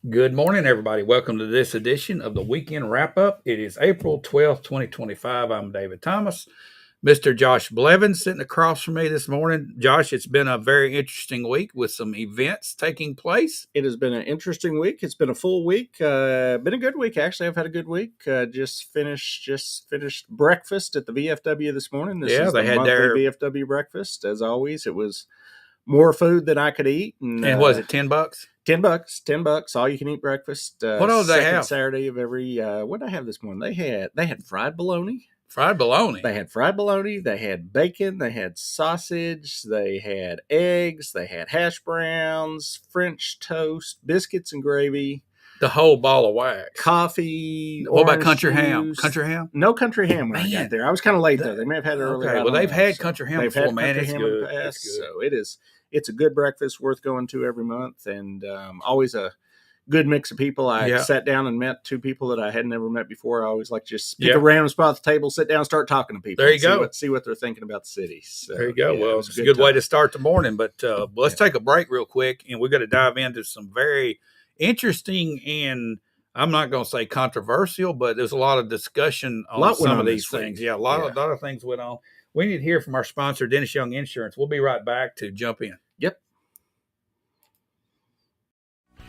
Good morning, everybody. Welcome to this edition of the Weekend Wrap Up. It is April 12th, 2025. I'm David Thomas. Mr. Josh Blevins sitting across from me this morning. Josh, it's been a very interesting week with some events taking place. It has been an interesting week. It's been a full week. Been a good week, actually. I've had a good week. Just finished breakfast at the VFW this morning. This is they the had monthly their VFW breakfast. As always, it was more food than I could eat. And and was it $10? $10, all you can eat breakfast. What all did they second have? Saturday of every. What did I have this morning? They had fried bologna. Fried bologna. They had fried bologna, they had bacon, they had sausage, they had eggs, they had hash browns, French toast, biscuits and gravy, The whole ball of wax. coffee. What about orange country ham? juice. Country ham? No country ham when I Man. got there. I was kind of late though. They may have had it earlier. Okay, I well, don't they've know. had So country ham they've before, had man. country It's ham in the good. past. It's good. So it's a good breakfast worth going to every month, and always a good mix of people. I sat down and met two people that I had never met before. I always like to just pick a random spot at the table, sit down, start talking to people. There you go. See what they're thinking about the city. So, there you go. yeah, Well, it's a good way to start the morning. But let's take a break real quick, and we're going to dive into some very interesting and I'm not going to say controversial, but there's a lot of discussion on some of these things. Yeah, a lot of things went on. We need to hear from our sponsor, Dennis Young Insurance. We'll be right back to jump in. Yep.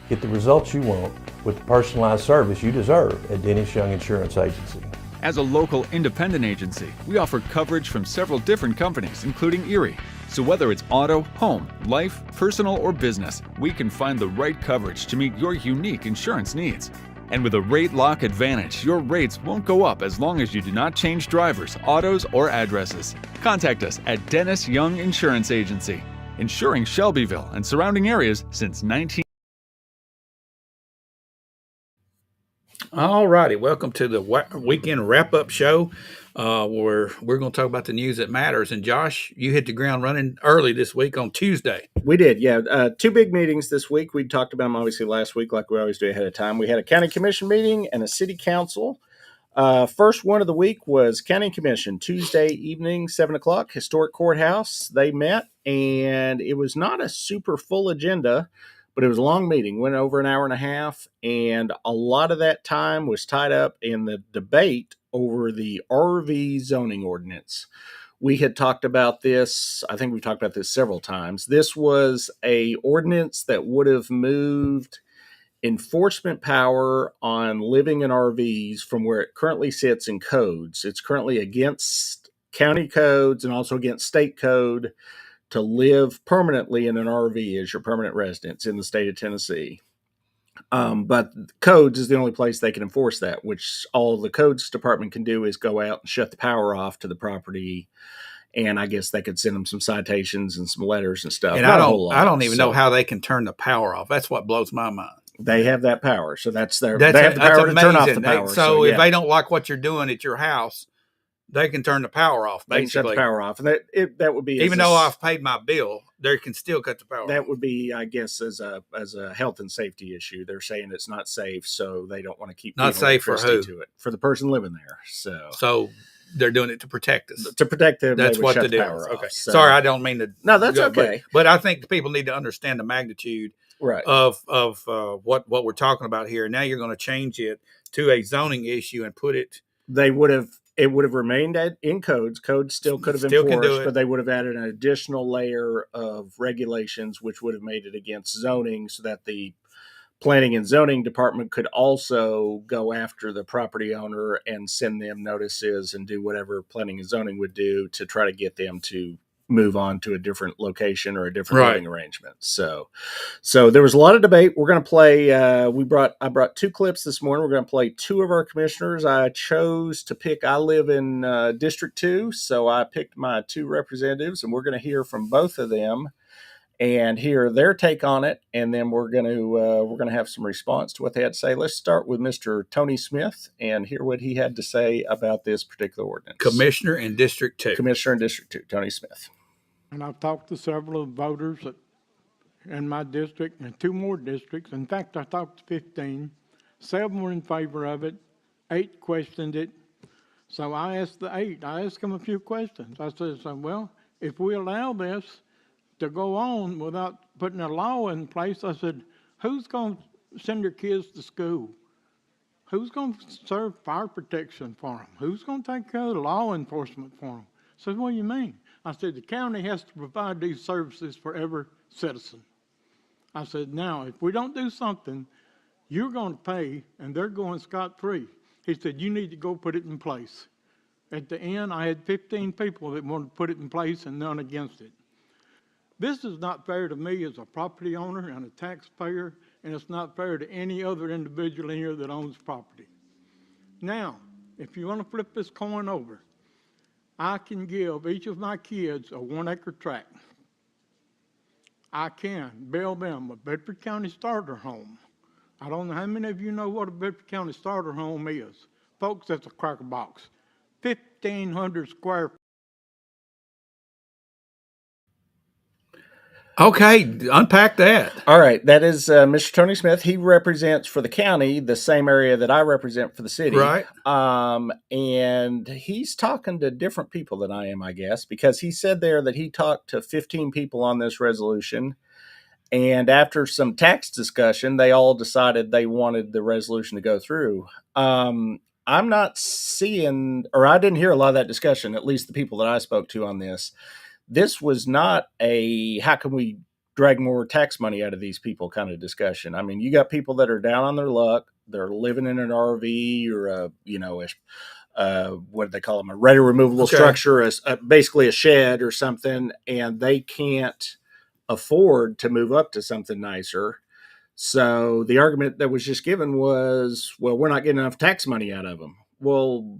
Get the results you want with the personalized service you deserve at Dennis Young Insurance Agency. As a local independent agency, we offer coverage from several different companies, including Erie. So whether it's auto, home, life, personal, or business, we can find the right coverage to meet your unique insurance needs. And with a rate lock advantage, your rates won't go up as long as you do not change drivers, autos, or addresses. Contact us at Dennis Young Insurance Agency, insuring Shelbyville and surrounding areas since 19. All righty, welcome to the weekend wrap-up show, where we're going to talk about the news that matters. And Josh, you hit the ground running early this week on Tuesday. We did, yeah. Two big meetings this week. We talked about them obviously last week, like we always do ahead of time. We had a county commission meeting and a city council. First one of the week was county commission, Tuesday evening, 7:00, historic courthouse. They met, and it was not a super full agenda, but it was a long meeting, went over an hour and a half, and a lot of that time was tied up in the debate over the RV zoning ordinance. We had talked about this. I think we've talked about this several times. This was a ordinance that would have moved enforcement power on living in RVs from where it currently sits in codes. It's currently against county codes and also against state code to live permanently in an RV as your permanent residence in the state of Tennessee. But codes is the only place they can enforce that, which all the codes department can do is go out and shut the power off to the property. And I guess they could send them some citations and some letters and stuff. And I don't even know how they can turn the power off. That's what blows my mind. They have that power. So they have the power to turn off the power. So if they don't like what you're doing at your house, they can turn the power off, basically. They can shut the power off. And that would be... Even though I've paid my bill, they can still cut the power off. That would be, I guess, as a health and safety issue. They're saying it's not safe, so they don't want to keep... Not safe for who? To it. For the person living there. So they're doing it to protect us. To protect them, that's what the deal is. Okay. Sorry, I don't mean to... No, that's okay. But I think people need to understand the magnitude of what we're talking about here. Now you're going to change it to a zoning issue and put it... It would have remained in codes. Codes still could have enforced, but they would have added an additional layer of regulations, which would have made it against zoning, so that the planning and zoning department could also go after the property owner and send them notices and do whatever planning and zoning would do to try to get them to move on to a different location or a different living arrangement. So there was a lot of debate. We're going to play, I brought two clips this morning. We're going to play two of our commissioners. I chose to pick, I live in District 2, so I picked my two representatives, and we're going to hear from both of them and hear their take on it. And then we're going to have some response to what they had to say. Let's start with Mr. Tony Smith and hear what he had to say about this particular ordinance. Commissioner in District 2. Commissioner in District 2, Tony Smith. And I've talked to several voters in my district and two more districts. In fact, I talked to 15. 7 were in favor of it. 8 questioned it. So I asked the 8, I asked them a few questions. I said, well, if we allow this to go on without putting a law in place, I said, who's going to send their kids to school? Who's going to serve fire protection for them? Who's going to take care of the law enforcement for them? I said, what do you mean? I said, the county has to provide these services for every citizen. I said, now, if we don't do something, you're going to pay, and they're going scot-free. He said, you need to go put it in place. At the end, I had 15 people that wanted to put it in place and none against it. This is not fair to me as a property owner and a taxpayer, and it's not fair to any other individual in here that owns property. Now, if you want to flip this coin over, I can give each of my kids a 1-acre tract. I can build them a Bedford County starter home. I don't know how many of you know what a Bedford County starter home is. Folks, that's a cracker box. 1,500 square feet. Okay, unpack that. All right, that is Mr. Tony Smith. He represents for the county the same area that I represent for the city. Right. And he's talking to different people than I am, I guess, because he said there that he talked to 15 people on this resolution. And after some tax discussion, they all decided they wanted the resolution to go through. I'm not seeing, or I didn't hear a lot of that discussion, at least the people that I spoke to on this. This was not a how can we drag more tax money out of these people kind of discussion. I mean, you got people that are down on their luck. They're living in an RV or what do they call them? A ready removable structure, basically a shed or something, and they can't afford to move up to something nicer. So the argument that was just given was, well, we're not getting enough tax money out of them. Well,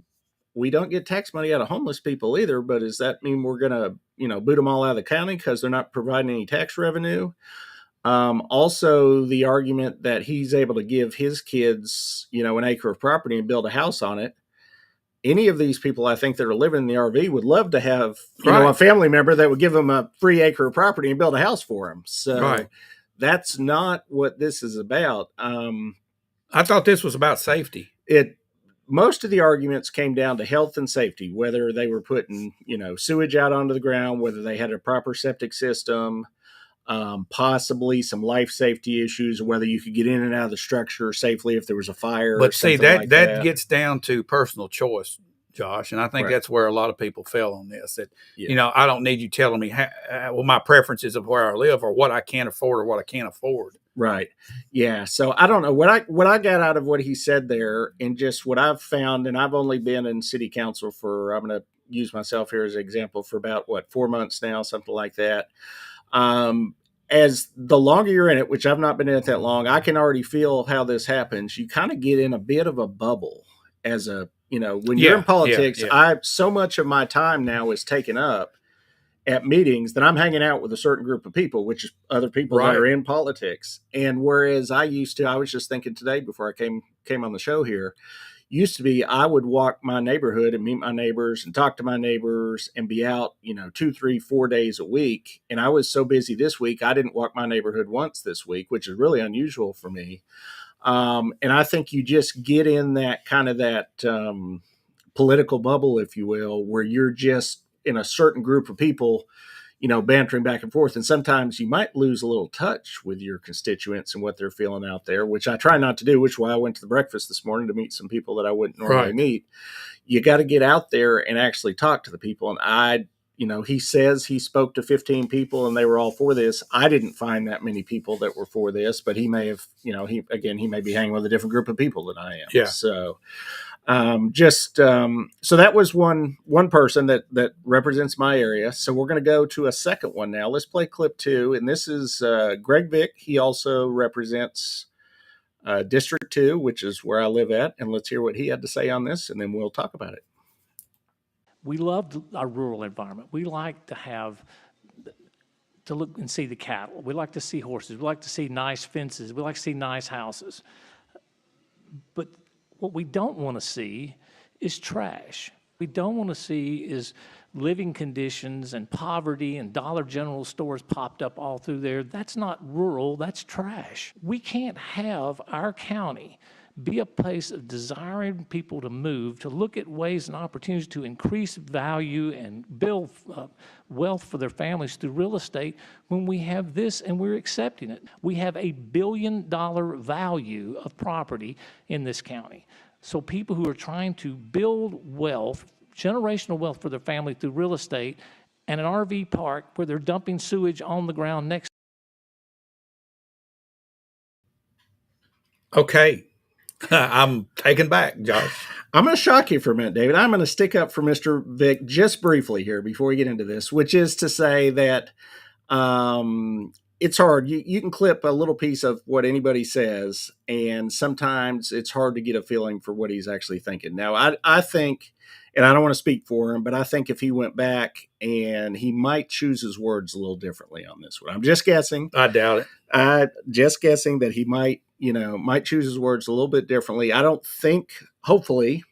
we don't get tax money out of homeless people either, but does that mean we're going to, boot them all out of the county because they're not providing any tax revenue? Also, the argument that he's able to give his kids, an acre of property and build a house on it. Any of these people, I think, that are living in the RV would love to have, a family member that would give them a free acre of property and build a house for them. So that's not what this is about. I thought this was about safety. Most of the arguments came down to health and safety, whether they were putting, sewage out onto the ground, whether they had a proper septic system, possibly some life safety issues, whether you could get in and out of the structure safely if there was a fire. But see, that gets down to personal choice, Josh, and I think that's where a lot of people fell on this. That I don't need you telling me my preferences of where I live or what I can afford or what I can't afford. Right. Yeah. So I don't know what I got out of what he said there, and just what I've found, and I've only been in city council for, I'm going to use myself here as an example, for about 4 months now, something like that. As the longer you're in it, which I've not been in it that long, I can already feel how this happens. You kind of get in a bit of a bubble as a, when you're in politics. So much of my time now is taken up at meetings that I'm hanging out with a certain group of people, which is other people that are in politics. And whereas I was just thinking today before I came on the show here, used to be I would walk my neighborhood and meet my neighbors and talk to my neighbors and be out, 2, 3, 4 days a week. And I was so busy this week, I didn't walk my neighborhood once this week, which is really unusual for me. And I think you just get in that kind of political bubble, if you will, where you're just in a certain group of people, bantering back and forth. And sometimes you might lose a little touch with your constituents and what they're feeling out there, which I try not to do, which is why I went to the breakfast this morning to meet some people that I wouldn't normally meet. You got to get out there and actually talk to the people. And he says he spoke to 15 people and they were all for this. I didn't find that many people that were for this, but he may have, he may be hanging with a different group of people than I am. Yeah. So so that was one person that represents my area. So we're going to go to a second one now. Let's play clip 2. And this is Greg Vick. He also represents District 2, which is where I live at. And let's hear what he had to say on this, and then we'll talk about it. We love our rural environment. We like to look and see the cattle. We like to see horses. We like to see nice fences. We like to see nice houses. But what we don't want to see is trash. We don't want to see is living conditions and poverty and Dollar General stores popped up all through there. That's not rural, that's trash. We can't have our county be a place of desiring people to move, to look at ways and opportunities to increase value and build wealth for their families through real estate when we have this and we're accepting it. We have a $1 billion value of property in this county. So people who are trying to build wealth, generational wealth for their family through real estate, and an RV park where they're dumping sewage on the ground next. Okay. I'm taken back, Josh. I'm going to shock you for a minute, David. I'm going to stick up for Mr. Vick just briefly here before we get into this, which is to say that it's hard. You can clip a little piece of what anybody says, and sometimes it's hard to get a feeling for what he's actually thinking. Now, I think, and I don't want to speak for him, but I think if he went back and he might choose his words a little differently on this one. I'm just guessing. I doubt it. Just guessing that he might choose his words a little bit differently. I don't think, hopefully,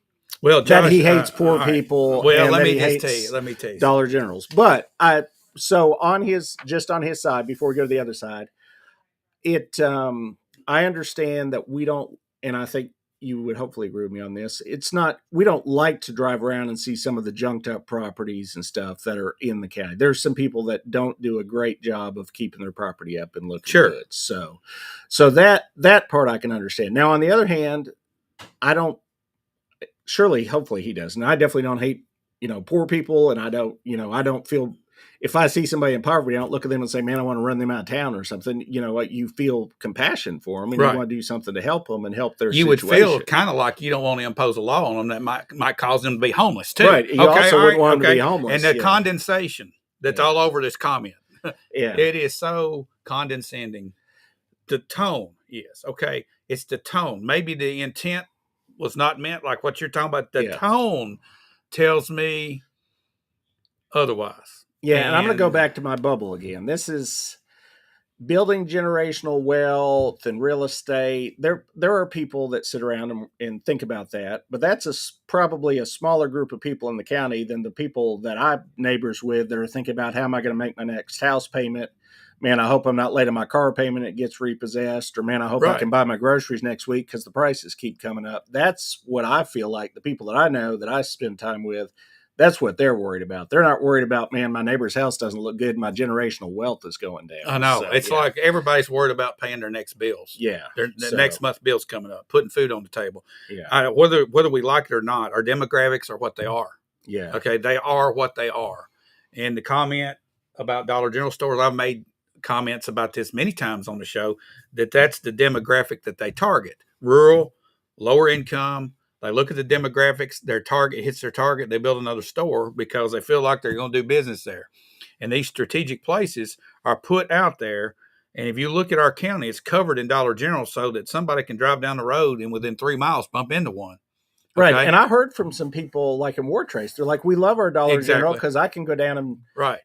Well, Josh, that he hates poor all right. people. Well, and let that me he just hates tell you. Let me tell you. Dollar Generals. But so on his side, before we go to the other side, I understand that we don't, and I think you would hopefully agree with me on this. We don't like to drive around and see some of the junked up properties and stuff that are in the county. There's some people that don't do a great job of keeping their property up and looking Sure. good. So that part I can understand. Now, on the other hand, hopefully he doesn't. I definitely don't hate, poor people. And I don't feel, if I see somebody in poverty, I don't look at them and say, man, I want to run them out of town or something. You feel compassion for them and Right. you want to do something to help them and help their You situation. would feel kind of like you don't want to impose a law on them that might cause them to be homeless too. Right. You also wouldn't want them to be homeless. And the yeah. condensation that's all over this comment. Yeah. It is so condescending. The tone, yes. Okay. It's the tone. Maybe the intent was not meant like what you're talking about. The tone tells me otherwise. Yeah, and I'm going to go back to my bubble again. This is building generational wealth and real estate. There are people that sit around and think about that, but that's probably a smaller group of people in the county than the people that I'm neighbors with that are thinking about how am I going to make my next house payment? Man, I hope I'm not late on my car payment. It gets repossessed. Or man, I hope I can buy my groceries next week because the prices keep coming up. That's what I feel like the people that I know that I spend time with, that's what they're worried about. They're not worried about, man, my neighbor's house doesn't look good. My generational wealth is going down. I know. It's like everybody's worried about paying their next bills. Yeah. The next month's bill's coming up, putting food on the table. Yeah. Whether we like it or not, our demographics are what they are. Yeah. Okay. They are what they are. And the comment about Dollar General stores, I've made comments about this many times on the show, that's the demographic that they target. Rural, lower income. They look at the demographics, their target hits their target, they build another store because they feel like they're going to do business there. And these strategic places are put out there. And if you look at our county, it's covered in Dollar General so that somebody can drive down the road and within 3 miles bump into one. Right. Okay? And I heard from some people like in War Trace, they're like, we love our Dollar General because I can go down and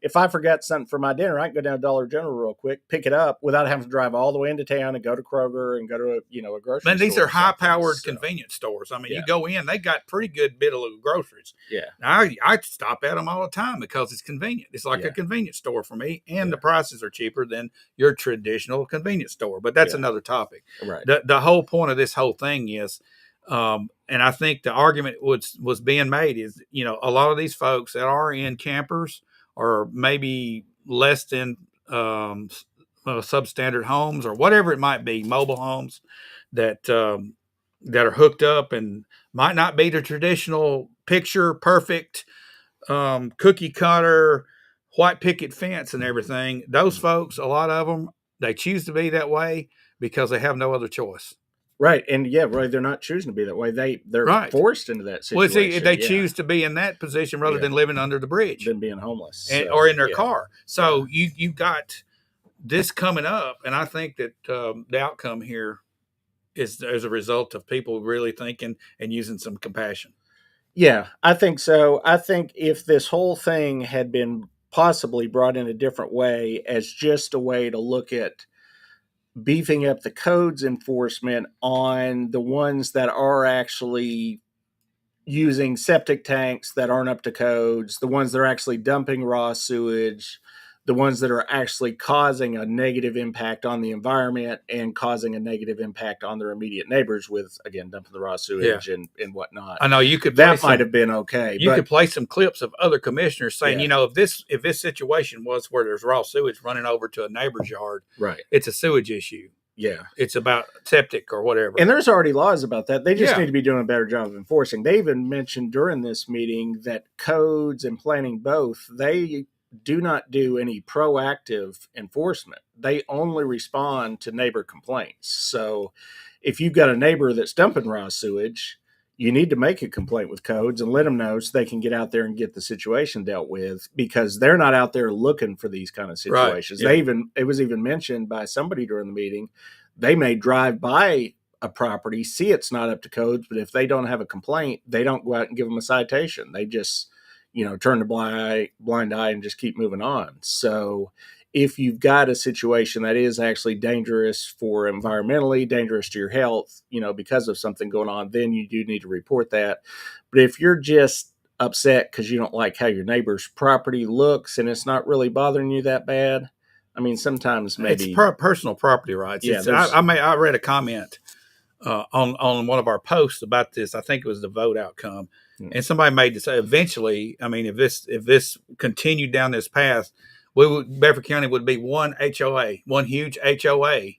if I forgot something for my dinner, I can go down to Dollar General real quick, pick it up without having to drive all the way into town and go to Kroger and go to a grocery store. Man, these are high-powered convenience stores. I mean, you go in, they got pretty good bit of groceries. Yeah. I stop at them all the time because it's convenient. It's like a convenience store for me, and the prices are cheaper than your traditional convenience store. But that's another topic. Right. The whole point of this whole thing is, and I think the argument was being made is, a lot of these folks that are in campers or maybe less than substandard homes or whatever it might be, mobile homes that are hooked up and might not be the traditional picture perfect cookie cutter white picket fence and everything. Those folks, a lot of them, they choose to be that way because they have no other choice. Right. And they're not choosing to be that way. They're forced into that situation. Well, see, they choose to be in that position rather than living under the bridge. Than being homeless. Or in their car. So you got this coming up, and I think that the outcome here is as a result of people really thinking and using some compassion. Yeah, I think so. I think if this whole thing had been possibly brought in a different way as just a way to look at beefing up the codes enforcement on the ones that are actually using septic tanks that aren't up to codes, the ones that are actually dumping raw sewage, the ones that are actually causing a negative impact on the environment and causing a negative impact on their immediate neighbors with, again, dumping the raw sewage and whatnot. I know you could play That might some, have been okay. you but could play some clips of other commissioners saying, Yeah. you know, if this situation was where there's raw sewage running over to a neighbor's yard, right. it's a sewage issue. Yeah. It's about septic or whatever. And there's already laws about that. They just Yeah. need to be doing a better job of enforcing. They even mentioned during this meeting that codes and planning both, they do not do any proactive enforcement. They only respond to neighbor complaints. So if you've got a neighbor that's dumping raw sewage, you need to make a complaint with codes and let them know so they can get out there and get the situation dealt with, because they're not out there looking for these kind of situations. Right. Yeah. It was even mentioned by somebody during the meeting, they may drive by a property, see it's not up to codes, but if they don't have a complaint, they don't go out and give them a citation. They just, turn the blind eye and just keep moving on. So if you've got a situation that is actually dangerous for environmentally, dangerous to your health, because of something going on, then you do need to report that. But if you're just upset because you don't like how your neighbor's property looks and it's not really bothering you that bad, I mean, sometimes maybe it's personal property rights. Yeah, I read a comment on one of our posts about this. I think it was the vote outcome, and somebody made to say eventually. I mean, if this continued down this path, Bedford County would be one HOA, one huge HOA.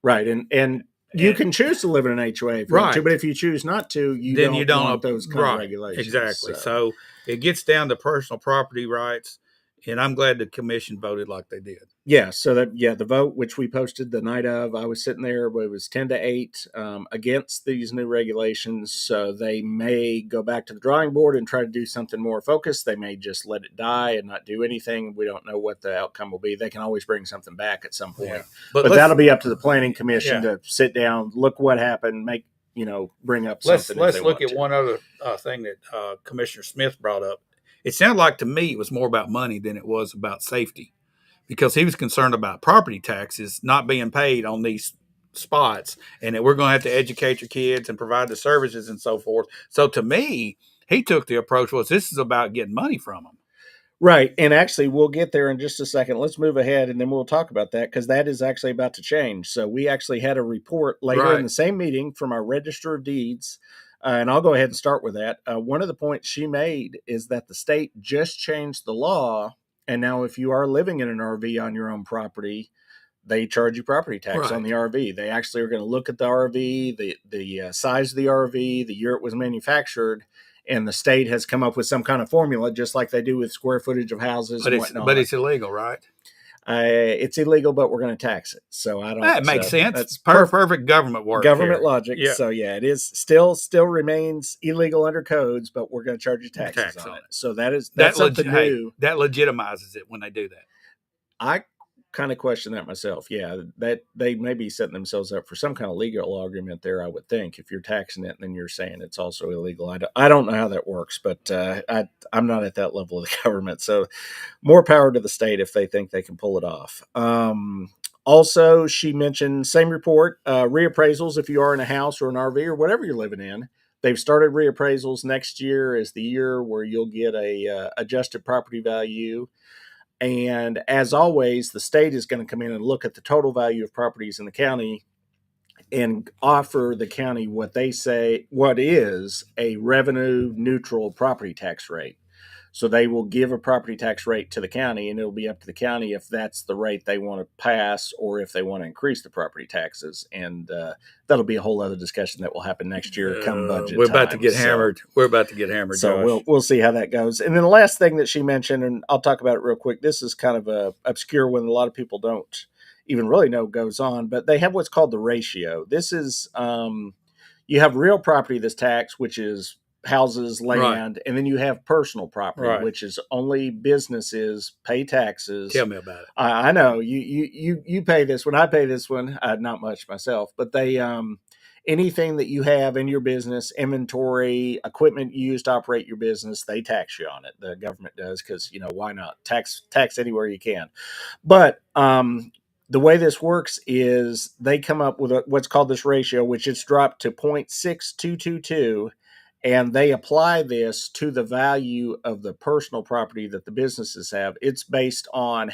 Right, and you can choose to live in an HOA if you want to, but if you choose not to, then you don't want those kind of regulations. Exactly. So it gets down to personal property rights. And I'm glad the commission voted like they did. Yeah. So the vote, which we posted the night of, I was sitting there, but it was 10-8 against these new regulations. So they may go back to the drawing board and try to do something more focused. They may just let it die and not do anything. We don't know what the outcome will be. They can always bring something back at some point. Yeah. But that'll be up to the planning commission to sit down, look what happened, bring up something. Let's look at one other thing that Commissioner Smith brought up. It sounded like to me it was more about money than it was about safety, because he was concerned about property taxes not being paid on these spots, and that we're going to have to educate your kids and provide the services and so forth. So to me, he took the approach was this is about getting money from them. Right. And actually, we'll get there in just a second. Let's move ahead and then we'll talk about that, because that is actually about to change. So we actually had a report later in the same meeting from our Register of Deeds. And I'll go ahead and start with that. One of the points she made is that the state just changed the law. And now if you are living in an RV on your own property, they charge you property tax on the RV. They actually are going to look at the RV, the size of the RV, the year it was manufactured. And the state has come up with some kind of formula, just like they do with square footage of houses and whatnot. But it's illegal, right? It's illegal, but we're going to tax it. So I don't. That makes sense. That's perfect government work. Government logic. Yeah. So yeah, it is still remains illegal under codes, but we're going to charge you taxes on it. So that's something new. That legitimizes it when they do that. I kind of question that myself. Yeah, that they may be setting themselves up for some kind of legal argument there. I would think if you're taxing it and then you're saying it's also illegal. I don't know how that works, but I'm not at that level of the government. So more power to the state if they think they can pull it off. Also, she mentioned, same report, reappraisals if you are in a house or an RV or whatever you're living in. They've started reappraisals. Next year is the year where you'll get a adjusted property value. And as always, the state is going to come in and look at the total value of properties in the county and offer the county what they say, what is a revenue neutral property tax rate. So they will give a property tax rate to the county, and it'll be up to the county if that's the rate they want to pass or if they want to increase the property taxes. And that'll be a whole other discussion that will happen next year come budget We're about time. to get hammered. We're about to get hammered. So Josh. we'll see how that goes. And then the last thing that she mentioned, and I'll talk about it real quick. This is kind of a obscure one. A lot of people don't even really know goes on, but they have what's called the ratio. This is you have real property that's taxed, which is houses, land, and then you have personal property, which is only businesses pay taxes. Tell me about it. I know you pay this one. I pay this one. Not much myself, but they anything that you have in your business, inventory, equipment you use to operate your business, they tax you on it. The government does, because why not tax anywhere you can. But the way this works is they come up with what's called this ratio, which it's dropped to 0.6222. and they apply this to the value of the personal property that the businesses have. It's based on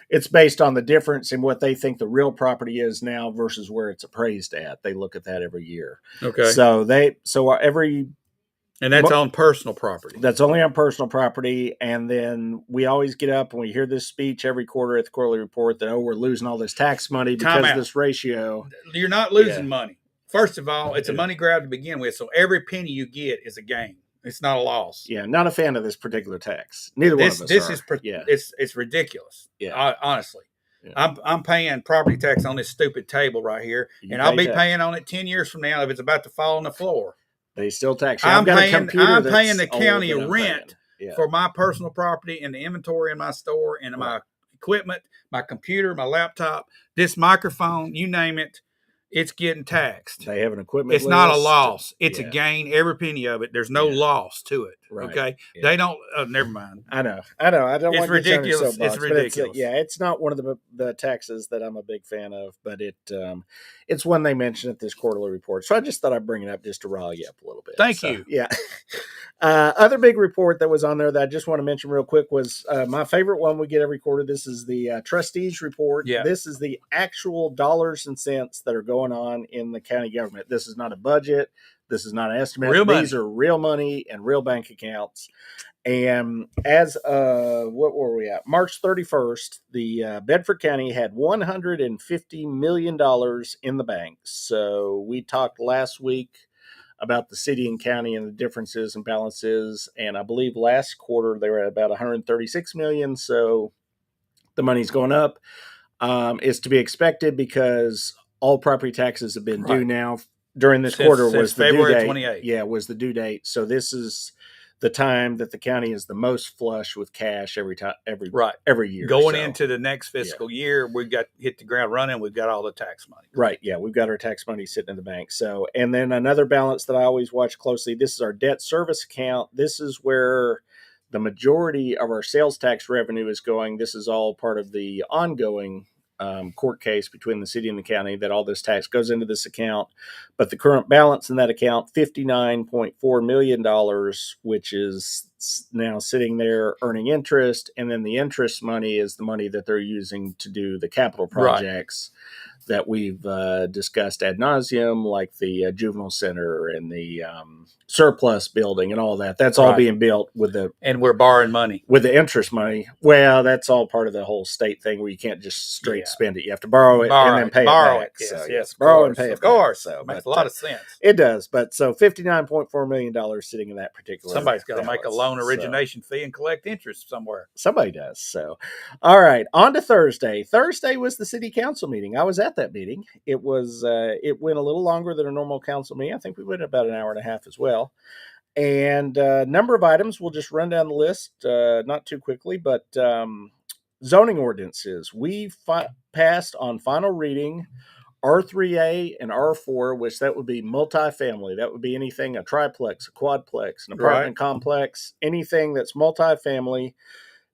it's based on the difference in what they think the real property is now versus where it's appraised at. They look at that every year. Okay. So every And that's on personal property. that's only on personal property. And then we always get up and we hear this speech every quarter at the quarterly report that, we're losing all this tax money Time because out. of this ratio. You're not losing Yeah. money. First of all, it's a money grab to begin with. So every penny you get is a gain. It's not a loss. Yeah, not a fan of this particular tax. Neither one of us This are. is yeah. it's ridiculous. Yeah. Honestly. Yeah. I'm paying property tax on this stupid table right here, You and I'll pay be tax. paying on it 10 years from now if it's about to fall on the floor. They still tax you. I'm I've got a paying computer that's the older county than a I'm rent paying. Yeah. for my personal property and the inventory in my store and my equipment, my computer, my laptop, this microphone, you name it, it's getting taxed. They have an equipment. It's not a list. loss. It's Yeah. a gain, every penny of it. There's no Yeah. loss to it. Right. Okay. Yeah. They don't, never mind. I know. I don't It's want to get you on your ridiculous. soapbox, It's but ridiculous. it's not one of the taxes that I'm a big fan of, but it's one they mention at this quarterly report. So I just thought I'd bring it up just to rile you up a little bit. Thank So, you. Yeah. Other big report that was on there that I just want to mention real quick was my favorite one we get every quarter. This is the trustees report. Yeah. This is the actual dollars and cents that are going on in the county government. This is not a budget. This is not an estimate. Real money. These are real money and real bank accounts. And as what were we at? March 31st, the Bedford County had $150 million in the bank. So we talked last week about the city and county and the differences and balances. And I believe last quarter they were at about 136 million. So the money's going up. It's to be expected because all property taxes have been due Right. now. During this Since quarter was the February due date. 28th. Yeah, was the due date. So this is the time that the county is the most flush with cash every Right. year. Going So, into the next fiscal year, we've got hit the ground running. We've got all the tax money. right, yeah, we've got our tax money sitting in the bank. So, and then another balance that I always watch closely. This is our debt service account. This is where the majority of our sales tax revenue is going. This is all part of the ongoing court case between the city and the county that all this tax goes into this account. But the current balance in that account, $59.4 million, which is now sitting there earning interest. And then the interest money is the money that they're using to do the capital projects that we've discussed ad nauseum, like the juvenile center and the surplus building and all that. That's all Right. being built with the borrowing money. with the interest money. Well, that's all part of the whole state thing where you can't just straight Yeah. spend it. You have to borrow it and then pay it back. Yes, So, yes, of borrow course, and pay it of course. back. So, Makes but, a lot of sense. it does. But so $59.4 million sitting in that particular. Somebody's got to make a balance. loan So, origination fee and collect interest somewhere. somebody does. So, all right, on to Thursday. Thursday was the city council meeting. I was at that meeting. It was it went a little longer than a normal council meeting. I think we went about an hour and a half as well. And number of items. We'll just run down the list, not too quickly, but zoning ordinances. We passed on final reading R3A and R4, which that would be multifamily. That would be anything, a triplex, a quadplex, an apartment complex, anything that's multifamily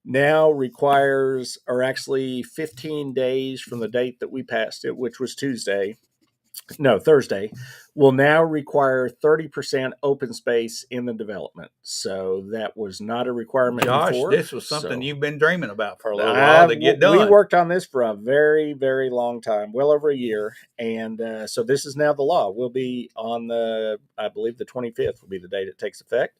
now requires, or actually 15 days from the date that we passed it, which was Thursday, will now require 30% open space in the development. So that was not a requirement Josh, before. this was something So you've been dreaming about for a little while to get done. We worked on this for a very, very long time, well over a year. And so this is now the law. We'll be on I believe the 25th will be the date it takes effect.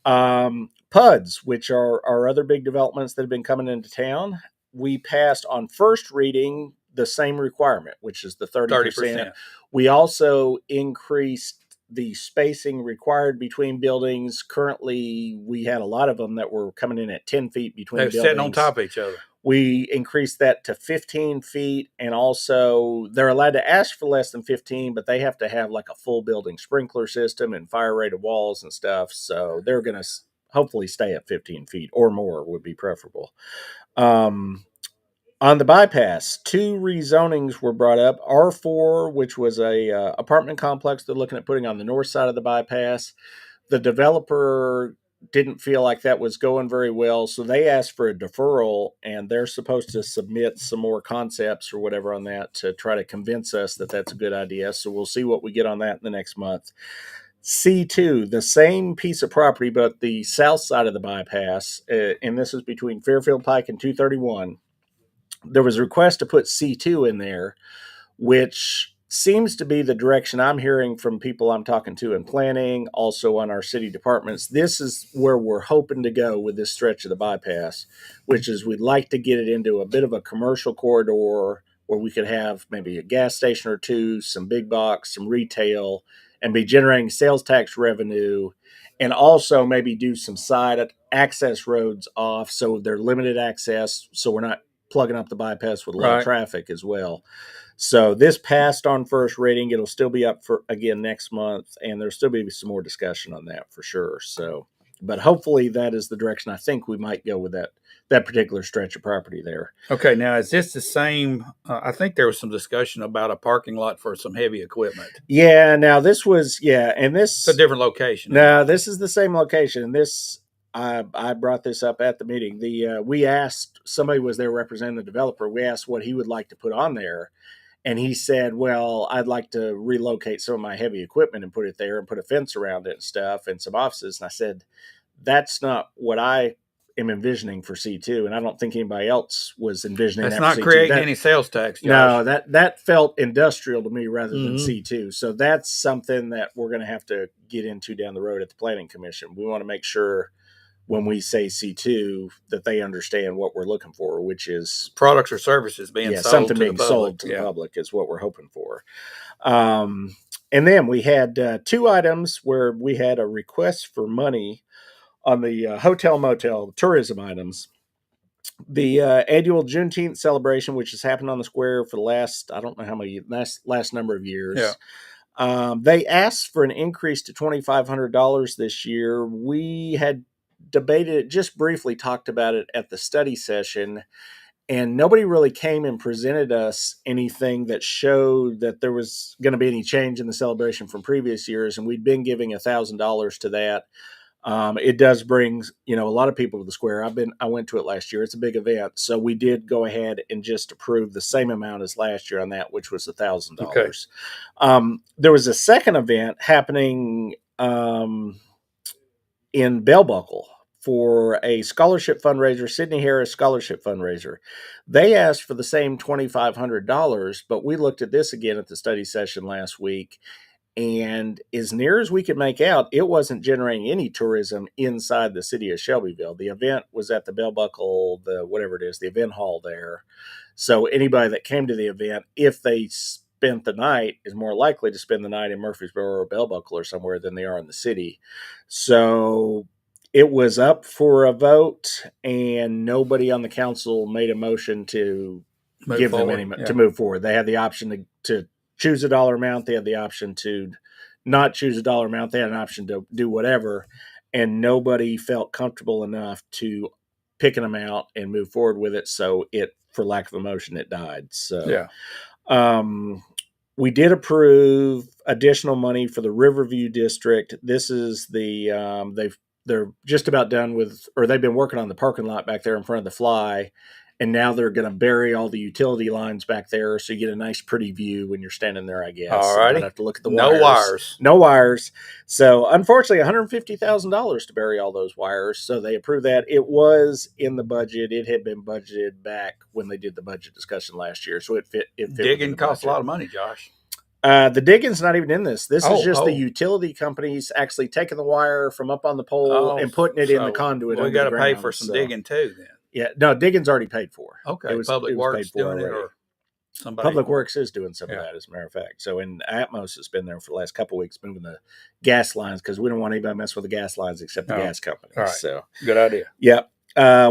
PUDs, which are our other big developments that have been coming into town, we passed on first reading the same requirement, which is the 30%. We also increased the spacing required between buildings. Currently, we had a lot of them that were coming in at 10 feet between They're buildings. sitting on top of each other. We increased that to 15 feet, and also they're allowed to ask for less than 15, but they have to have like a full building sprinkler system and fire-rated walls and stuff. So they're going to hopefully stay at 15 feet or more would be preferable. On the bypass, 2 rezonings were brought up. R4, which was a apartment complex they're looking at putting on the north side of the bypass. The developer didn't feel like that was going very well, so they asked for a deferral, and they're supposed to submit some more concepts or whatever on that to try to convince us that that's a good idea. So we'll see what we get on that in the next month. C2, the same piece of property, but the south side of the bypass, and this is between Fairfield Pike and 231. There was a request to put C2 in there, which seems to be the direction I'm hearing from people I'm talking to in planning, also on our city departments. This is where we're hoping to go with this stretch of the bypass, which is we'd like to get it into a bit of a commercial corridor where we could have maybe a gas station or two, some big box, some retail, and be generating sales tax revenue, and also maybe do some side access roads off so they're limited access, so we're not plugging up the bypass with a lot of Right. traffic as well. So this passed on first reading. It'll still be up for again next month, and there'll still be some more discussion on that for sure. So, but hopefully that is the direction I think we might go with that particular stretch of property there. Okay, now is this the same? I think there was some discussion about a parking lot for some heavy equipment. Yeah. Now this was and this It's a different location. No, this is the same location. This I brought this up at the meeting. We asked, somebody was there representing the developer. We asked what he would like to put on there, and he said, "Well, I'd like to relocate some of my heavy equipment and put it there and put a fence around it and stuff and some offices." And I said, "That's not what I am envisioning for C2, and I don't think anybody else was envisioning That's that not for C2. creating That- any sales tax. Josh. No, that felt industrial to me rather than Mhm. C2. So that's something that we're going to have to get into down the road at the Planning Commission. We want to make sure when we say C2 that they understand what we're looking for, which is products or services being sold something to being the public. sold to the public is what we're hoping for. And then we had two items where we had a request for money on the hotel motel tourism items. The annual Juneteenth celebration, which has happened on the square for the last, I don't know how many, last number of years. Yeah. They asked for an increase to $2,500 this year. We had debated it, just briefly talked about it at the study session, and nobody really came and presented us anything that showed that there was going to be any change in the celebration from previous years. And we'd been giving $1,000 to that. It does bring, a lot of people to the square. I went to it last year. It's a big event. So we did go ahead and just approve the same amount as last year on that, which was $1,000. There was a second event happening in Bell Buckle for a scholarship fundraiser, Sidney Harris scholarship fundraiser. They asked for the same $2,500, but we looked at this again at the study session last week. And as near as we could make out, it wasn't generating any tourism inside the city of Shelbyville. The event was at the Bell Buckle, the event hall there. So anybody that came to the event, if they spent the night, is more likely to spend the night in Murfreesboro or Bell Buckle or somewhere than they are in the city. So it was up for a vote, and nobody on the council made a motion to give them any to move forward. They had the option to choose a dollar amount. They had the option to not choose a dollar amount. They had an option to do whatever, and nobody felt comfortable enough to pick an amount and move forward with it. So for lack of a motion, it died. So we did approve additional money for the Riverview District. This is they're just about done with, or they've been working on the parking lot back there in front of the Fly. And now they're going to bury all the utility lines back there, so you get a nice, pretty view when you're standing there, I guess. All righty. You don't have to look at the wires. wires. No wires. So, unfortunately, $150,000 to bury all those wires. So they approved that. It was in the budget. It had been budgeted back when they did the budget discussion last year. So it fit. Digging costs a lot of money, Josh. The digging's not even in this. This is just oh. the utility companies actually taking the wire from up on the pole and putting it in the conduit. We got to pay ground, for some digging too, then. Yeah, no, digging's already paid for. Okay, it was Public Works paid for doing it, already. or somebody. Public Works is doing some of that, as a matter of fact. So, and Atmos has been there for the last couple of weeks, moving the gas lines, because we don't want anybody messing with the gas lines except the gas company. All right. So, Good idea. yeah.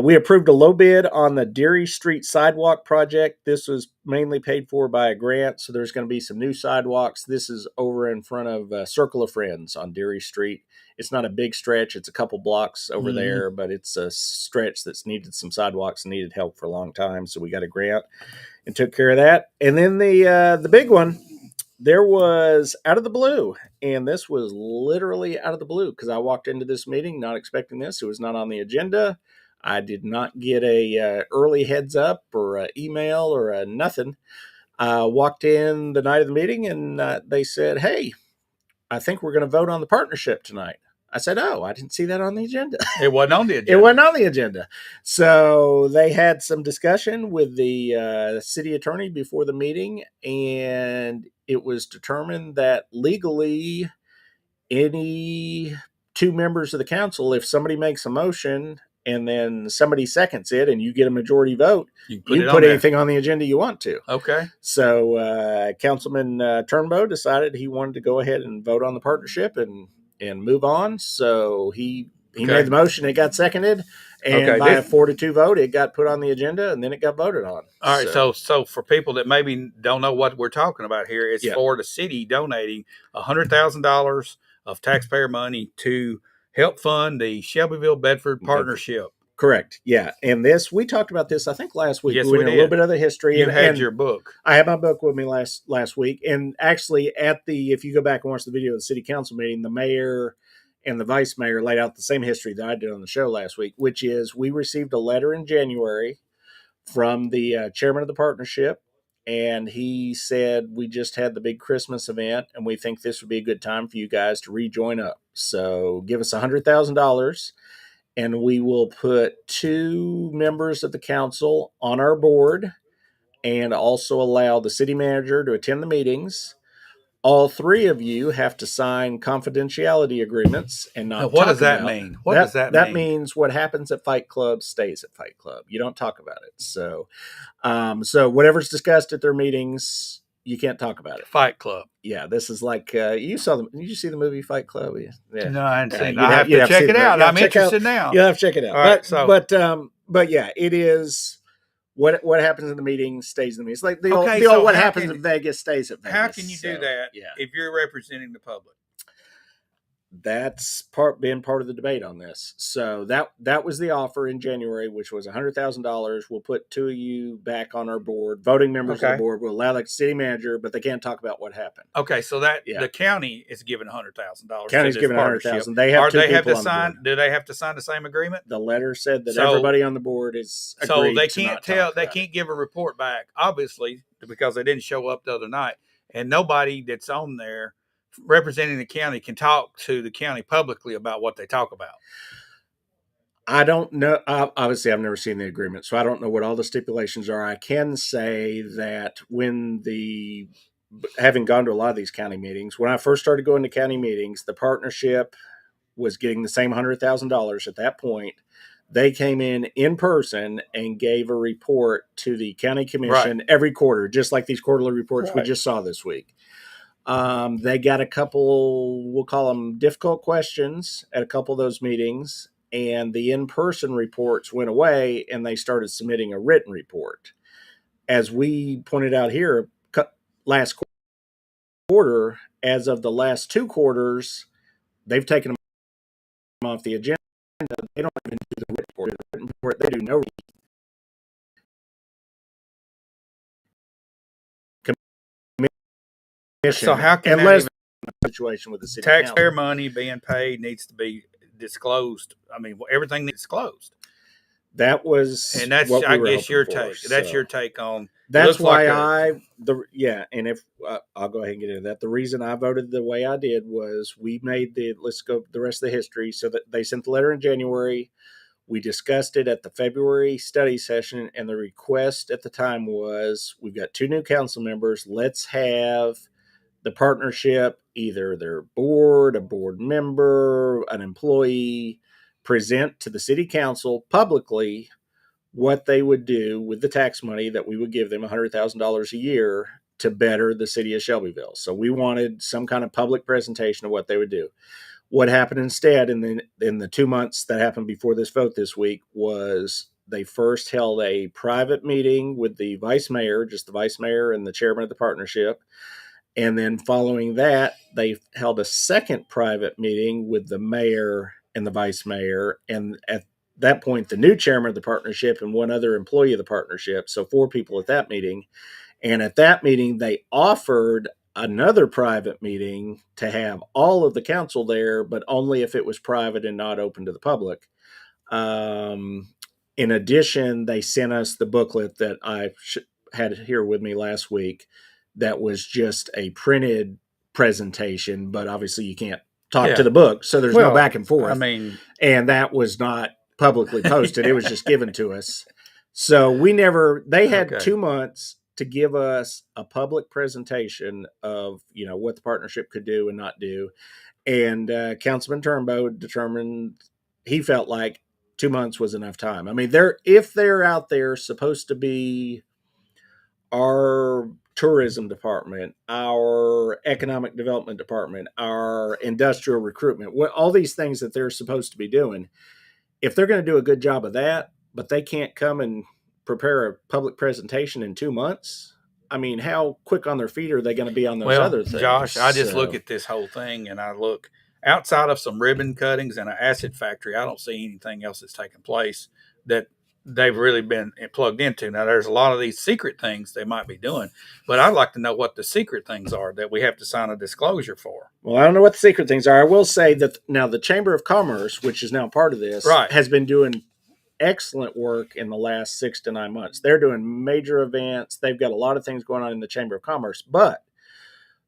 We approved a low bid on the Deary Street sidewalk project. This was mainly paid for by a grant, so there's going to be some new sidewalks. This is over in front of Circle of Friends on Deary Street. It's not a big stretch. It's a couple blocks over there, but it's a stretch that's needed some sidewalks and needed help for a long time. So we got a grant and took care of that. And then the big one, there was out of the blue, and this was literally out of the blue, because I walked into this meeting not expecting this. It was not on the agenda. I did not get a early heads up or an email or a nothing. I walked in the night of the meeting, and they said, "Hey, I think we're going to vote on the partnership tonight. I said, oh, I didn't see that on the agenda. It wasn't on the agenda. It wasn't on the agenda. So they had some discussion with the city attorney before the meeting, and it was determined that legally, any two members of the council, if somebody makes a motion and then somebody seconds it and you get a majority vote, You you it can put on there. anything on the agenda you want to. Okay. So Councilman Turnbow decided he wanted to go ahead and vote on the partnership and move on. So he Okay. made the motion. It got seconded, and Okay, by a this- 4-2 vote, it got put on the agenda, and then it got voted on. All right. So for people that maybe don't know what we're talking about here, it's Yeah. for the city donating $100,000 of taxpayer money to help fund the Shelbyville Bedford partnership. Correct. Yeah. And this, we talked about this, I think last week. Yes, we we went a did. little bit of the history. You and, had and your book. I had my book with me last week. And actually if you go back and watch the video of the city council meeting, the mayor and the vice mayor laid out the same history that I did on the show last week, which is we received a letter in January from the chairman of the partnership. And he said, we just had the big Christmas event and we think this would be a good time for you guys to rejoin up. So give us $100,000 and we will put 2 members of the council on our board and also allow the city manager to attend the meetings. All 3 of you have to sign confidentiality agreements and not Now, what talk does that about- mean? What does that mean? That means what happens at Fight Club stays at Fight Club. You don't talk about it. So whatever's discussed at their meetings, you can't talk about it. Fight Club. Yeah, this is like did you see the movie Fight Club? Yeah. No, I hadn't Yeah, seen you'd it. I have you'd to check see it the- out. yeah, I'm check out- interested now. You'll have to check it out. All right, But yeah, it is what happens in the meeting stays in the meeting. It's like the Okay, old so what how happens can- in Vegas stays at Vegas. How can you do So, that Yeah, if you're representing the public? that's been part of the debate on this. So that was the offer in January, which was $100,000. We'll put 2 of you back on our board, voting members of Okay. the board. We'll allow the city manager, but they can't talk about what happened. Okay, so that Yeah. the county is giving $100,000. County's giving $100,000. They have 2 They have people to on the sign. board. Do they have to sign the same agreement? The letter said that So- everybody on the board is So agreed they to can't not tell. talk They about it. can't give a report back, obviously, because they didn't show up the other night, and nobody that's on there representing the county can talk to the county publicly about what they talk about. I don't know. Obviously, I've never seen the agreement, so I don't know what all the stipulations are. I can say that having gone to a lot of these county meetings, when I first started going to county meetings, the partnership was getting the same $100,000 at that point. They came in person and gave a report to the county commission every quarter, just like these quarterly reports we Right. just saw this week. They got a couple, we'll call them difficult questions at a couple of those meetings, and the in-person reports went away and they started submitting a written report. As we pointed out here, last quarter, as of the last 2 quarters, they've taken them off the agenda. They don't even do the written report. The written report, they do no commission. So how can that unless even- situation with the city Taxpayer council. money being paid needs to be disclosed. I mean, everything needs disclosed, That was, and that's what we I were guess your hoping for, take. That's so. your take on. That's looks like why a- and if I'll go ahead and get into that. The reason I voted the way I did was we made let's go the rest of the history. So that they sent the letter in January. We discussed it at the February study session, and the request at the time was, we've got 2 new council members. Let's have the partnership, either their board, a board member, an employee, present to the city council publicly what they would do with the tax money that we would give them, $100,000 a year, to better the city of Shelbyville. So we wanted some kind of public presentation of what they would do. What happened instead in the 2 months that happened before this vote this week was they first held a private meeting with the vice mayor, just the vice mayor and the chairman of the partnership. And then following that, they held a second private meeting with the mayor and the vice mayor. And at that point, the new chairman of the partnership and 1 other employee of the partnership. So 4 people at that meeting. And at that meeting, they offered another private meeting to have all of the council there, but only if it was private and not open to the public. In addition, they sent us the booklet that I had here with me last week that was just a printed presentation, but obviously you can't talk Yeah. to the book, so there's Well, no back and forth. I mean, And that was not publicly posted. It was just given to us. So they had Okay. 2 months to give us a public presentation of, what the partnership could do and not do. And Councilman Turnbow determined he felt like 2 months was enough time. I mean, if they're out there supposed to be our tourism department, our economic development department, our industrial recruitment, all these things that they're supposed to be doing, if they're going to do a good job of that, but they can't come and prepare a public presentation in 2 months, I mean, how quick on their feet are they going to be on those other things? Josh, I just So- look at this whole thing and I look outside of some ribbon cuttings and an acid factory. I don't see anything else that's taking place that they've really been plugged into. Now, there's a lot of these secret things they might be doing, but I'd like to know what the secret things are that we have to sign a disclosure for. Well, I don't know what the secret things are. I will say that now the Chamber of Commerce, which is now part of this, Right. has been doing excellent work in the last 6 to 9 months. They're doing major events. They've got a lot of things going on in the Chamber of Commerce, but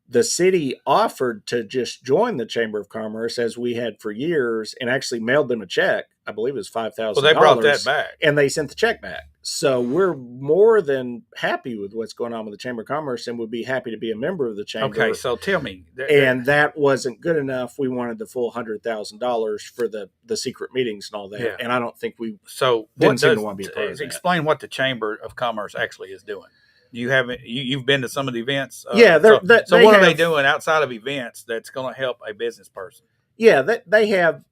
the city offered to just join the Chamber of Commerce, as we had for years, and actually mailed them a check. I believe it was $5,000. Well, they brought that back. And they sent the check back. So we're more than happy with what's going on with the Chamber of Commerce and would be happy to be a member of the Chamber. Okay, so tell me. And that wasn't good enough. We wanted the full $100,000 for the secret meetings and all that. Yeah. And I don't think we so didn't what seem does, to want to be a part of that. explain what the Chamber of Commerce actually is doing. You've been to some of the events. Yeah, So they what are they have- doing outside of events that's going to help a business person? Yeah, they have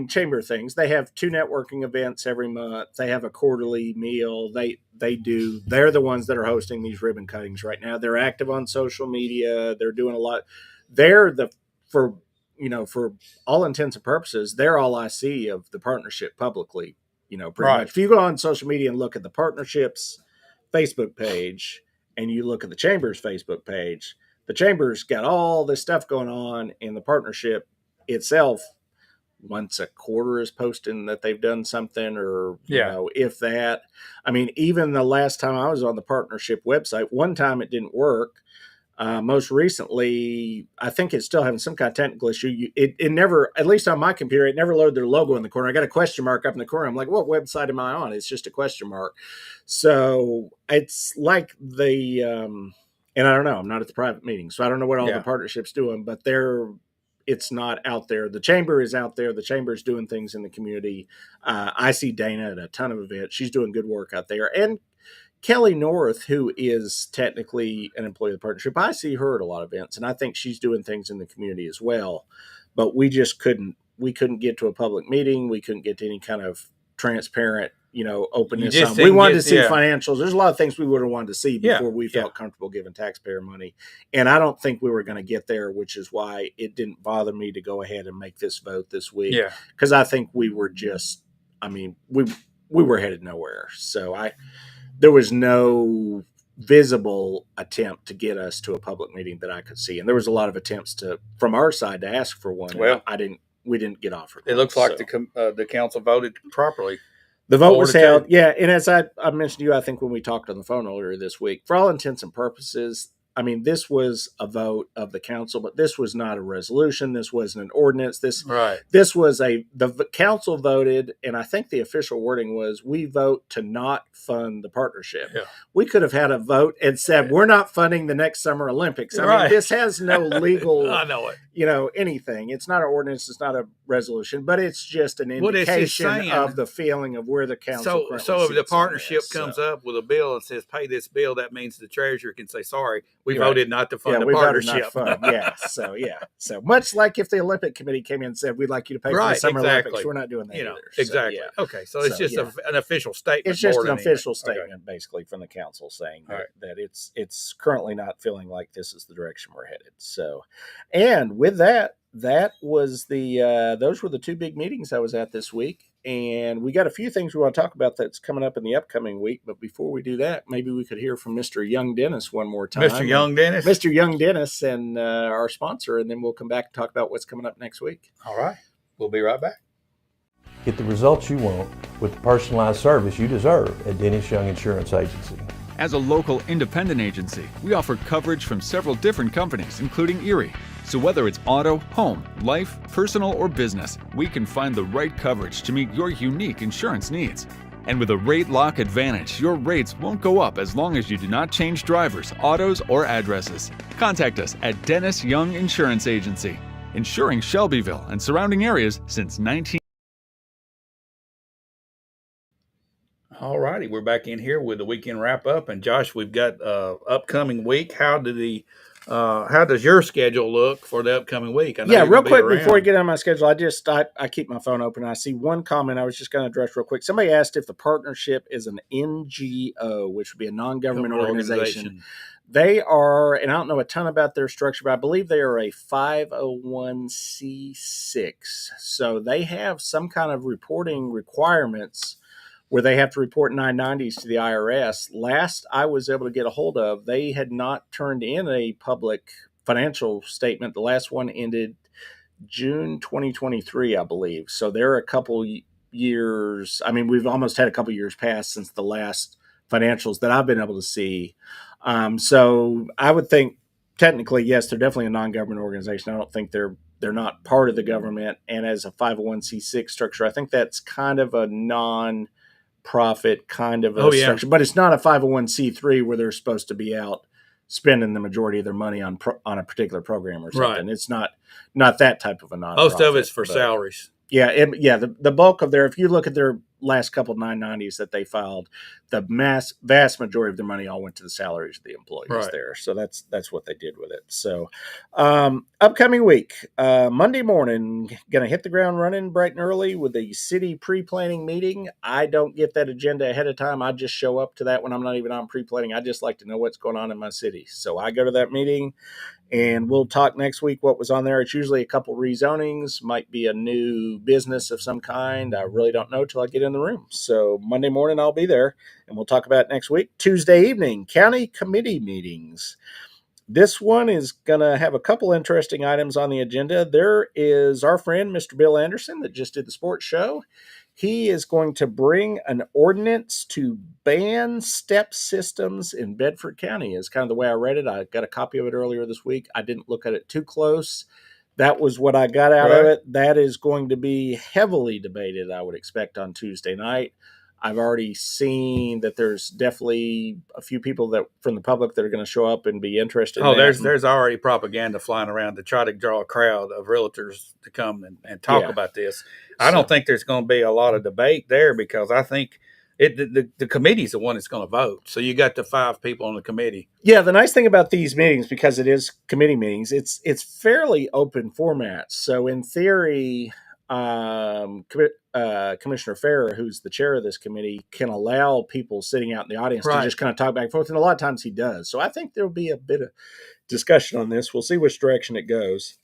chamber things. They have 2 networking events every month. They have a quarterly meal. They're the ones that are hosting these ribbon cuttings right now. They're active on social media. They're doing a lot. For all intents and purposes, they're all I see of the partnership publicly, pretty Right. much. If you go on social media and look at the partnership's Facebook page and you look at the Chamber's Facebook page, the Chamber's got all this stuff going on, and the partnership itself once a quarter is posting that they've done something, or if that. I mean, even the last time I was on the partnership website, one time it didn't work. Most recently, I think it's still having some kind of technical issue. It never, at least on my computer, it never loaded their logo in the corner. I got a question mark up in the corner. I'm like, what website am I on? It's just a question mark. So it's like and I don't know, I'm not at the private meeting, so I don't know what all the partnership's doing, but it's not out there. The Chamber is out there. The Chamber is doing things in the community. I see Dana at a ton of events. She's doing good work out there. And Kelly North, who is technically an employee of the partnership, I see her at a lot of events, and I think she's doing things in the community as well. But we just couldn't get to a public meeting. We couldn't get to any kind of transparent, openness. You just We didn't wanted get- to see yeah. financials. There's a lot of things we would have wanted to see Yeah, before we yeah. felt comfortable giving taxpayer money. And I don't think we were going to get there, which is why it didn't bother me to go ahead and make this vote this week. Yeah. Because I think we were we were headed nowhere. So there was no visible attempt to get us to a public meeting that I could see. And there was a lot of attempts from our side to ask for one. Well, we didn't get offered. It looks like So. the council voted properly. The vote was 4-2. held. Yeah. And as I mentioned to you, I think when we talked on the phone earlier this week, for all intents and purposes, I mean, this was a vote of the council, but this was not a resolution. This wasn't an ordinance. This was the council voted, and I think the official wording was, we vote to not fund the partnership. Yeah. We could have had a vote and said, we're not funding the next Summer Olympics. I mean, this has no legal, I know it. anything. It's not an ordinance. It's not a resolution, but it's just an What it's just indication saying- of the feeling of where the council currently So if the sits on partnership this. comes So- up with a bill and says pay this bill, that means the treasurer can say, sorry, we You're right. voted not to fund the we voted partnership. not fund. Yeah. So much like if the Olympic Committee came in and said, we'd like you to pay for the Right, Summer exactly. Olympics, we're not doing that either. So, exactly. yeah. Okay, so it's So, just yeah. an official statement. It's just more an than official anything. Okay. statement, basically, from the council saying All right. that it's currently not feeling like this is the direction we're headed. So, and with that was those were the 2 big meetings I was at this week, and we got a few things we want to talk about that's coming up in the upcoming week. But before we do that, maybe we could hear from Mr. Young Dennis one more time. Mr. Young Dennis. Mr. Young Dennis, and our sponsor, and then we'll come back and talk about what's coming up next week. All right. We'll be right back. Get the results you want with the personalized service you deserve at Dennis Young Insurance Agency. As a local independent agency, we offer coverage from several different companies, including Erie. So whether it's auto, home, life, personal, or business, we can find the right coverage to meet your unique insurance needs. And with a rate lock advantage, your rates won't go up as long as you do not change drivers, autos, or addresses. Contact us at Dennis Young Insurance Agency, insuring Shelbyville and surrounding areas since 19... All righty, we're back in here with the weekend wrap up, and Josh, we've got upcoming week. How does your schedule look for the upcoming week? I know Yeah, you're real gonna be quick before we around. get on my schedule, I keep my phone open. And I see one comment I was just going to address real quick. Somebody asked if the partnership is an NGO, which would be a non-government organization. They are, and I don't know a ton about their structure, but I believe they are a 501c6. So they have some kind of reporting requirements where they have to report 990s to the IRS. Last I was able to get a hold of, they had not turned in a public financial statement. The last one ended June 2023, I believe. So they're a couple years. I mean, we've almost had a couple years pass since the last financials that I've been able to see. So I would think technically, yes, they're definitely a non-government organization. I don't think they're not part of the government. And as a 501c6 structure, I think that's kind of a non-profit kind of a structure, but it's not a 501c3 where they're supposed to be out spending the majority of their money on a particular program or something. Right. It's not that type of a nonprofit. Most of it's for salaries. Yeah, the bulk of if you look at their last couple of 990s that they filed, the vast majority of their money all went to the salaries of the employees there. So that's what they did with it. So upcoming week, Monday morning, going to hit the ground running bright and early with the city pre-planning meeting. I don't get that agenda ahead of time. I just show up to that when I'm not even on pre-planning. I just like to know what's going on in my city. So I go to that meeting. And we'll talk next week what was on there. It's usually a couple rezonings, might be a new business of some kind. I really don't know till I get in the room. So Monday morning I'll be there, and we'll talk about it next week. Tuesday evening, county committee meetings. This one is going to have a couple interesting items on the agenda. There is our friend, Mr. Bill Anderson, that just did the sports show. He is going to bring an ordinance to ban step systems in Bedford County, is kind of the way I read it. I got a copy of it earlier this week. I didn't look at it too close. That was what I got out of it. That is going to be heavily debated, I would expect, on Tuesday night. I've already seen that there's definitely a few people that from the public that are going to show up and be interested. Oh, there's already propaganda flying around to try to draw a crowd of realtors to come and talk about this. I don't think there's going to be a lot of debate there because I think the committee's the one that's going to vote. So you got the 5 people on the committee. Yeah, the nice thing about these meetings, because it is committee meetings, it's fairly open format. So in theory, Commissioner Farrer, who's the chair of this committee, can allow people sitting out in the audience to just kind of talk back and forth, and a lot of times he does. So I think there'll be a bit of discussion on this. We'll see which direction it goes.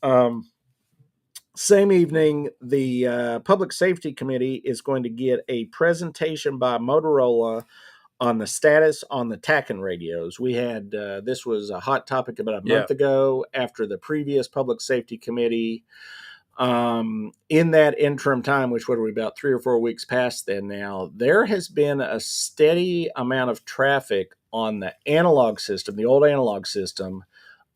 Same evening, the Public Safety Committee is going to get a presentation by Motorola on the status on the TACAN radios. We had this was a hot topic about a month ago after the previous Public Safety Committee. In that interim time, which what are we about 3 or 4 weeks past then now, there has been a steady amount of traffic on the analog system, the old analog system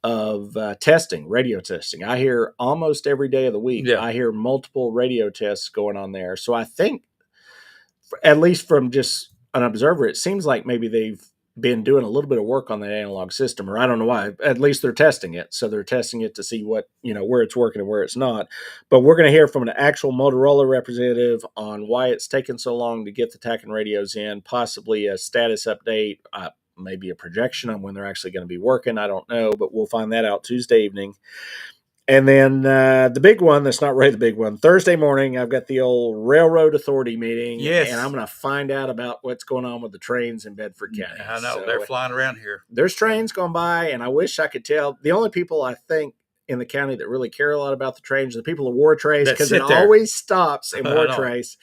of testing, radio testing. I hear almost every day of the week, I hear multiple radio tests going on there. So I think, at least from just an observer, it seems like maybe they've been doing a little bit of work on that analog system, or I don't know why. At least they're testing it. So they're testing it to see what, where it's working and where it's not. But we're going to hear from an actual Motorola representative on why it's taken so long to get the TACAN radios in, possibly a status update, maybe a projection on when they're actually going to be working. I don't know, but we'll find that out Tuesday evening. And then the big one, that's not really the big one, Thursday morning, I've got the old Railroad Authority meeting. Yes. And I'm going to find out about what's going on with the trains in Bedford County. I know. So they're flying around here. There's trains going by, and I wish I could tell. The only people I think in the county that really care a lot about the trains are the people of War Trace, because it always stops in War Trace.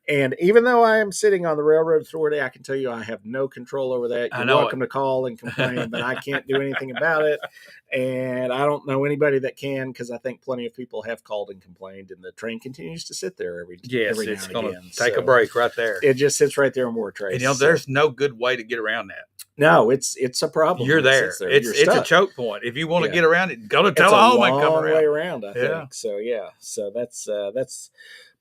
And even though I am sitting on the Railroad Authority, I can tell you I have no control over that. I You're know welcome to call and complain, but I can't do anything about it. And I don't know anybody that can, because I think plenty of people have called and complained, and the train continues to sit there every Yes, now it's and going again. to take So a break right there. It just sits right there in War Trace. And, you know, So- there's no good way to get around that. no, it's a problem. You're when it there. sits It's You're it's a stuck. choke point. If you want to Yeah. get around it, go to It's a Tullahoma and come long way around. around, I Yeah. think. So yeah, so that's.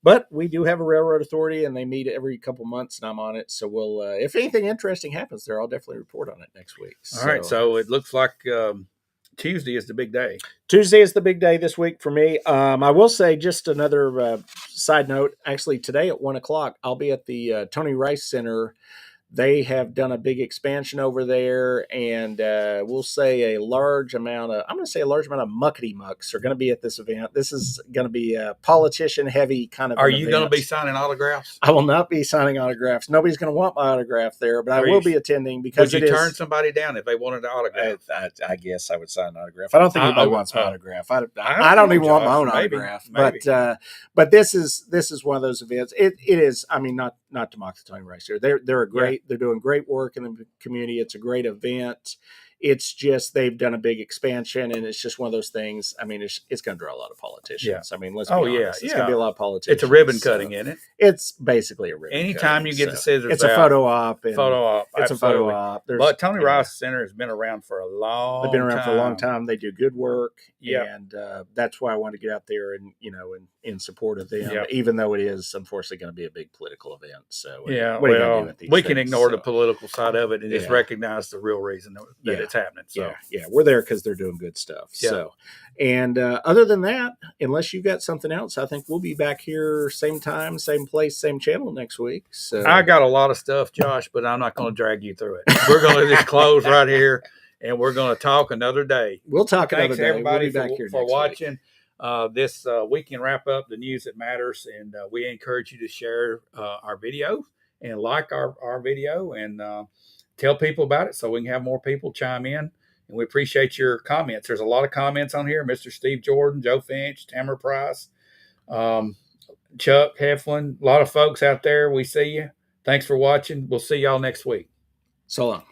But we do have a Railroad Authority, and they meet every couple months, and I'm on it. So we'll, if anything interesting happens there, I'll definitely report on it next week. All right. So it looks like Tuesday is the big day. Tuesday is the big day this week for me. I will say just another side note. Actually, today at 1:00, I'll be at the Tony Rice Center. They have done a big expansion over there, and we'll say a large amount of muckety mucks are going to be at this event. This is going to be a politician heavy kind of. Are an you going to event. be signing autographs? I will not be signing autographs. Nobody's going to want my autograph there, but I Are will you- be attending because Would you it turn is. somebody down if they wanted an autograph? I guess I would sign an autograph. I don't think anybody wants my autograph. I don't know, even want my Josh. own Maybe, autograph. maybe. But this is one of those events. It is. I mean, not to mock the Tony Rice here. They're a great. They're doing great work in the community. It's a great event. It's just they've done a big expansion, and it's just one of those things. I mean, it's going to draw a lot of politicians. I mean, let's be honest. It's going to be a lot of politicians. It's a ribbon cutting, isn't it? It's basically a ribbon. Anytime cutting, you get the scissors it's a out, photo op. And Photo op. It's absolutely. a photo op. But Tony Rice Center has been around for a long time. They've been around for a long time. They do good work. Yeah. And that's why I wanted to get out there and, in support of them, Yeah. even though it is unfortunately going to be a big political event. So, Yeah, what are you gonna do well, with these we can things? ignore So, the political side of it and just Yeah. recognize the real reason that Yeah. it's happening. So, Yeah. We're there because they're doing good stuff. Yeah. So, and other than that, unless you've got something else, I think we'll be back here same time, same place, same channel next week. So, I got a lot of stuff, Josh, but I'm not going to drag you through it. We're going to just close right here, and we're going to talk another day. we'll talk another Thanks day. everybody we'll be back here for next watching this weekend wrap up, the news that matters, and we encourage you to share our video and like our video and tell people about it so we can have more people chime in. And we appreciate your comments. There's a lot of comments on here. Mr. Steve Jordan, Joe Finch, Tamara Price, Chuck Heflin, a lot of folks out there. We see you. Thanks for watching. We'll see y'all next week. So long.